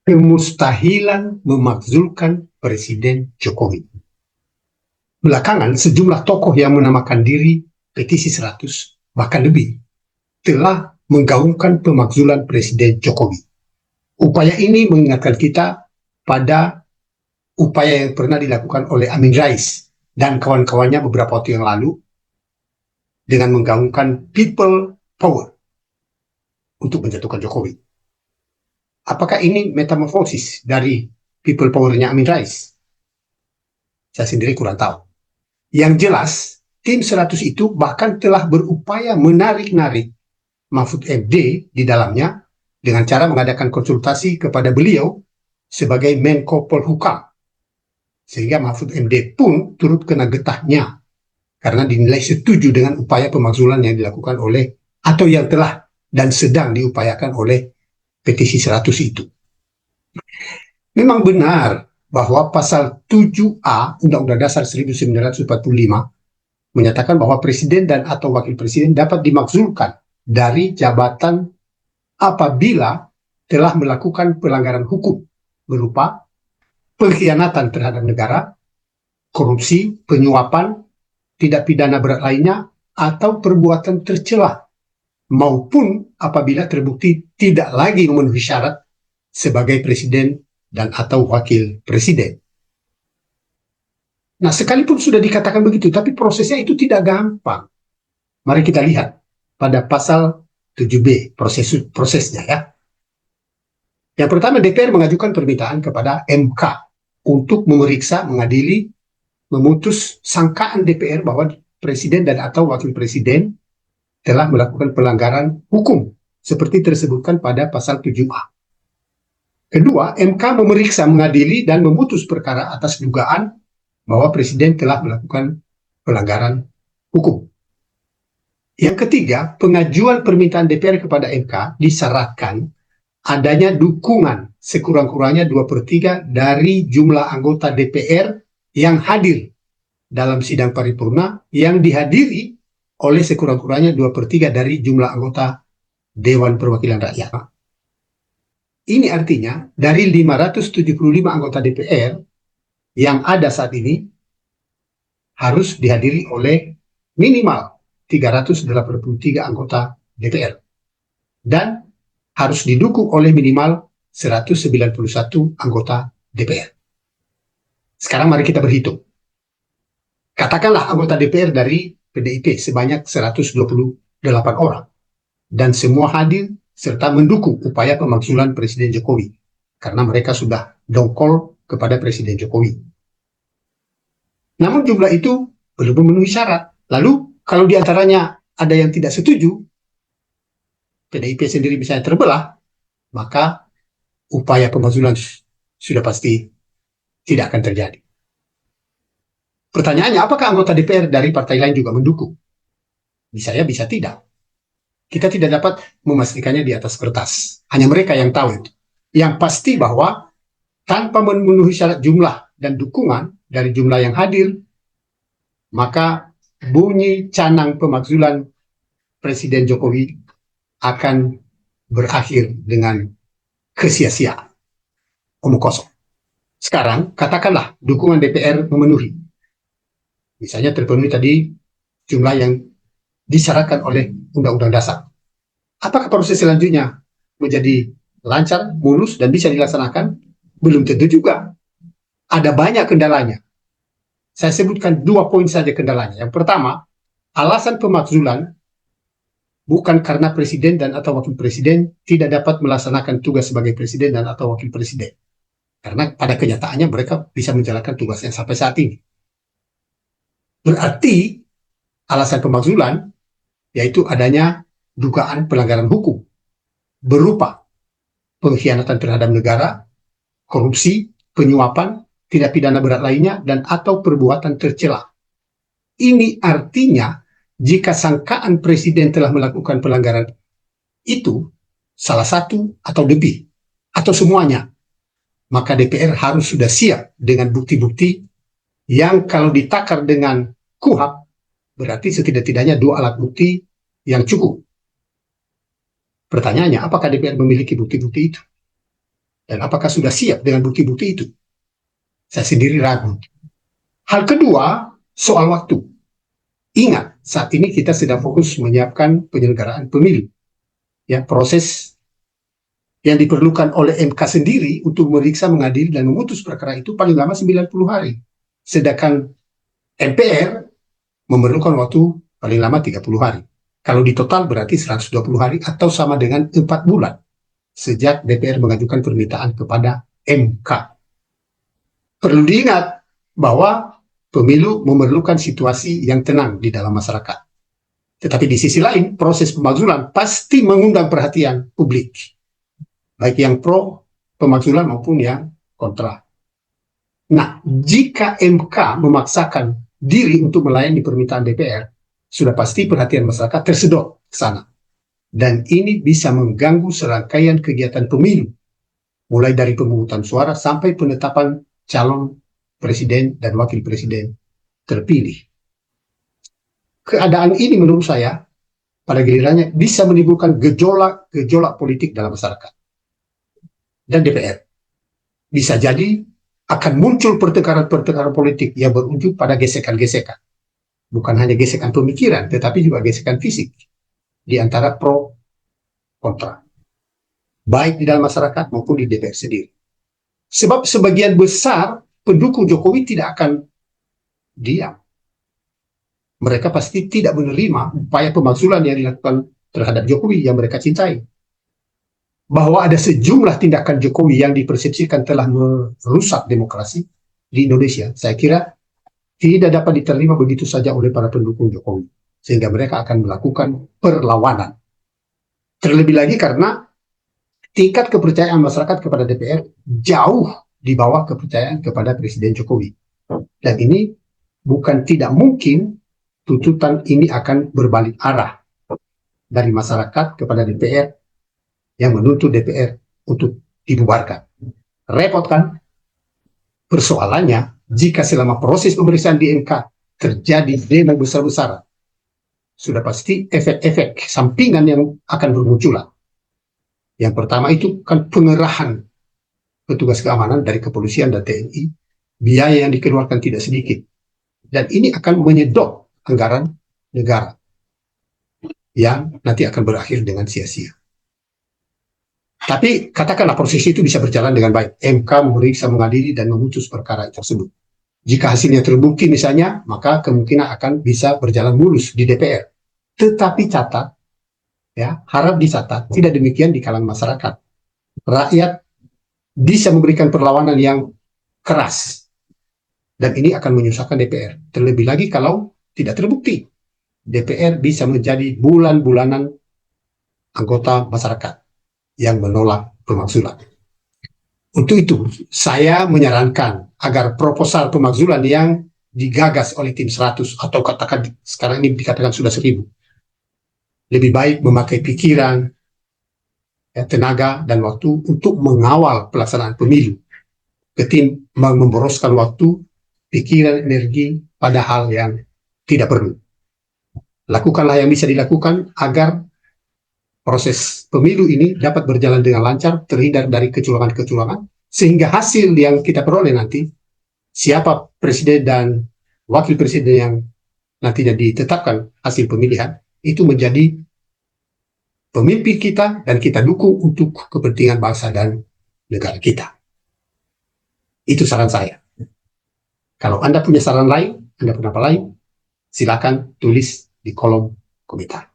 kemustahilan memakzulkan Presiden Jokowi. Belakangan, sejumlah tokoh yang menamakan diri petisi 100, bahkan lebih, telah menggaungkan pemakzulan Presiden Jokowi. Upaya ini mengingatkan kita pada upaya yang pernah dilakukan oleh Amin Rais dan kawan-kawannya beberapa waktu yang lalu dengan menggaungkan people power untuk menjatuhkan Jokowi. Apakah ini metamorfosis dari people power-nya Amin Rais? Saya sendiri kurang tahu. Yang jelas, tim 100 itu bahkan telah berupaya menarik-narik Mahfud MD di dalamnya dengan cara mengadakan konsultasi kepada beliau sebagai Menko Polhukam. Sehingga Mahfud MD pun turut kena getahnya karena dinilai setuju dengan upaya pemakzulan yang dilakukan oleh atau yang telah dan sedang diupayakan oleh petisi 100 itu. Memang benar bahwa pasal 7A Undang-Undang Dasar 1945 menyatakan bahwa presiden dan atau wakil presiden dapat dimakzulkan dari jabatan apabila telah melakukan pelanggaran hukum berupa pengkhianatan terhadap negara, korupsi, penyuapan, tindak pidana berat lainnya, atau perbuatan tercela, maupun apabila terbukti tidak lagi memenuhi syarat sebagai presiden dan atau wakil presiden. Nah, sekalipun sudah dikatakan begitu, tapi prosesnya itu tidak gampang. Mari kita lihat pada pasal 7B, prosesnya ya. Yang pertama, DPR mengajukan permintaan kepada MK untuk memeriksa, mengadili, memutus sangkaan DPR bahwa presiden dan atau wakil presiden telah melakukan pelanggaran hukum seperti tersebutkan pada pasal 7A. Kedua, MK memeriksa, mengadili, dan memutus perkara atas dugaan bahwa presiden telah melakukan pelanggaran hukum. Yang ketiga, pengajuan permintaan DPR kepada MK disyaratkan adanya dukungan sekurang-kurangnya 2/3 dari jumlah anggota DPR yang hadir dalam sidang paripurna yang dihadiri oleh sekurang-kurangnya 2/3 dari jumlah anggota Dewan Perwakilan Rakyat. Ini artinya dari 575 anggota DPR yang ada saat ini harus dihadiri oleh minimal 383 anggota DPR dan harus didukung oleh minimal 191 anggota DPR. Sekarang mari kita berhitung. Katakanlah anggota DPR dari PDIP sebanyak 128 orang dan semua hadir serta mendukung upaya pemakzulan Presiden Jokowi karena mereka sudah dongkol kepada Presiden Jokowi. Namun jumlah itu belum memenuhi syarat. Lalu kalau diantaranya ada yang tidak setuju, PDIP sendiri misalnya terbelah, maka upaya pemakzulan sudah pasti tidak akan terjadi. Pertanyaannya, apakah anggota DPR dari partai lain juga mendukung? Bisa ya, bisa tidak. Kita tidak dapat memastikannya di atas kertas. Hanya mereka yang tahu itu. Yang pasti bahwa tanpa memenuhi syarat jumlah dan dukungan dari jumlah yang hadir, maka bunyi canang pemakzulan Presiden Jokowi akan berakhir dengan kesia-siaan, omong kosong. Sekarang, katakanlah dukungan DPR memenuhi. Misalnya terpenuhi tadi jumlah yang disyaratkan oleh Undang-Undang Dasar. Apakah proses selanjutnya menjadi lancar, mulus, dan bisa dilaksanakan? Belum tentu juga. Ada banyak kendalanya. Saya sebutkan 2 poin saja kendalanya. Yang pertama, alasan pemakzulan bukan karena presiden dan atau wakil presiden tidak dapat melaksanakan tugas sebagai presiden dan atau wakil presiden. Karena pada kenyataannya mereka bisa menjalankan tugasnya sampai saat ini. Berarti alasan pemakzulan yaitu adanya dugaan pelanggaran hukum berupa pengkhianatan terhadap negara, korupsi, penyuapan, tindak pidana berat lainnya, dan atau perbuatan tercela. Ini artinya jika sangkaan presiden telah melakukan pelanggaran itu salah satu atau lebih atau semuanya, maka DPR harus sudah siap dengan bukti-bukti yang kalau ditakar dengan KUHP berarti setidak-tidaknya 2 alat bukti yang cukup. Pertanyaannya, apakah DPR memiliki bukti-bukti itu? Dan apakah sudah siap dengan bukti-bukti itu? Saya sendiri ragu. Hal kedua, soal waktu. Ingat, saat ini kita sedang fokus menyiapkan penyelenggaraan pemilu. Ya, proses yang diperlukan oleh MK sendiri untuk meriksa, mengadili, dan memutus perkara itu paling lama 90 hari. Sedangkan MPR memerlukan waktu paling lama 30 hari. Kalau di total berarti 120 hari atau sama dengan 4 bulan sejak DPR mengajukan permintaan kepada MK. Perlu diingat bahwa pemilu memerlukan situasi yang tenang di dalam masyarakat. Tetapi di sisi lain, proses pemakzulan pasti mengundang perhatian publik, baik yang pro pemakzulan maupun yang kontra. Nah, jika MK memaksakan diri untuk melayani permintaan DPR, sudah pasti perhatian masyarakat tersedot ke sana. Dan ini bisa mengganggu serangkaian kegiatan pemilu, mulai dari pemungutan suara sampai penetapan calon presiden dan wakil presiden terpilih. Keadaan ini menurut saya pada gilirannya bisa menimbulkan gejolak politik dalam masyarakat. Dan DPR bisa jadi akan muncul pertengkaran politik yang berujung pada gesekan-gesekan. Bukan hanya gesekan pemikiran, tetapi juga gesekan fisik di antara pro kontra, baik di dalam masyarakat maupun di DPR sendiri. Sebab sebagian besar pendukung Jokowi tidak akan diam. Mereka pasti tidak menerima upaya pemakzulan yang dilakukan terhadap Jokowi yang mereka cintai. Bahwa ada sejumlah tindakan Jokowi yang dipersepsikan telah merusak demokrasi di Indonesia, saya kira tidak dapat diterima begitu saja oleh para pendukung Jokowi. Sehingga mereka akan melakukan perlawanan. Terlebih lagi karena tingkat kepercayaan masyarakat kepada DPR jauh di bawah kepercayaan kepada Presiden Jokowi. Dan ini bukan tidak mungkin tuntutan ini akan berbalik arah dari masyarakat kepada DPR yang menuntut DPR untuk dibubarkan. Repot kan? Persoalannya, jika selama proses pemeriksaan di MK terjadi demo besar-besaran, sudah pasti efek-efek sampingan yang akan bermunculan. Yang pertama itu kan pengerahan petugas keamanan dari kepolisian dan TNI, biaya yang dikeluarkan tidak sedikit. Dan ini akan menyedot anggaran negara yang nanti akan berakhir dengan sia-sia. Tapi katakanlah proses itu bisa berjalan dengan baik. MK memeriksa, mengadili, dan memutus perkara tersebut. Jika hasilnya terbukti misalnya, maka kemungkinan akan bisa berjalan mulus di DPR. Tetapi catat, ya, harap dicatat, tidak demikian di kalangan masyarakat. Rakyat bisa memberikan perlawanan yang keras. Dan ini akan menyusahkan DPR. Terlebih lagi kalau tidak terbukti. DPR bisa menjadi bulan-bulanan anggota masyarakat yang menolak pemakzulan. Untuk itu, saya menyarankan agar proposal pemakzulan yang digagas oleh tim 100 atau katakan sekarang ini dikatakan sudah 1000, lebih baik memakai pikiran, tenaga, dan waktu untuk mengawal pelaksanaan pemilu, ketimbang memboroskan waktu, pikiran, energi pada hal yang tidak perlu. Lakukanlah yang bisa dilakukan agar proses pemilu ini dapat berjalan dengan lancar, terhindar dari kecurangan-kecurangan, sehingga hasil yang kita peroleh nanti, siapa presiden dan wakil presiden yang nantinya ditetapkan hasil pemilihan, itu menjadi pemimpin kita dan kita dukung untuk kepentingan bangsa dan negara kita. Itu saran saya. Kalau Anda punya saran lain, Anda pendapat lain, silakan tulis di kolom komentar.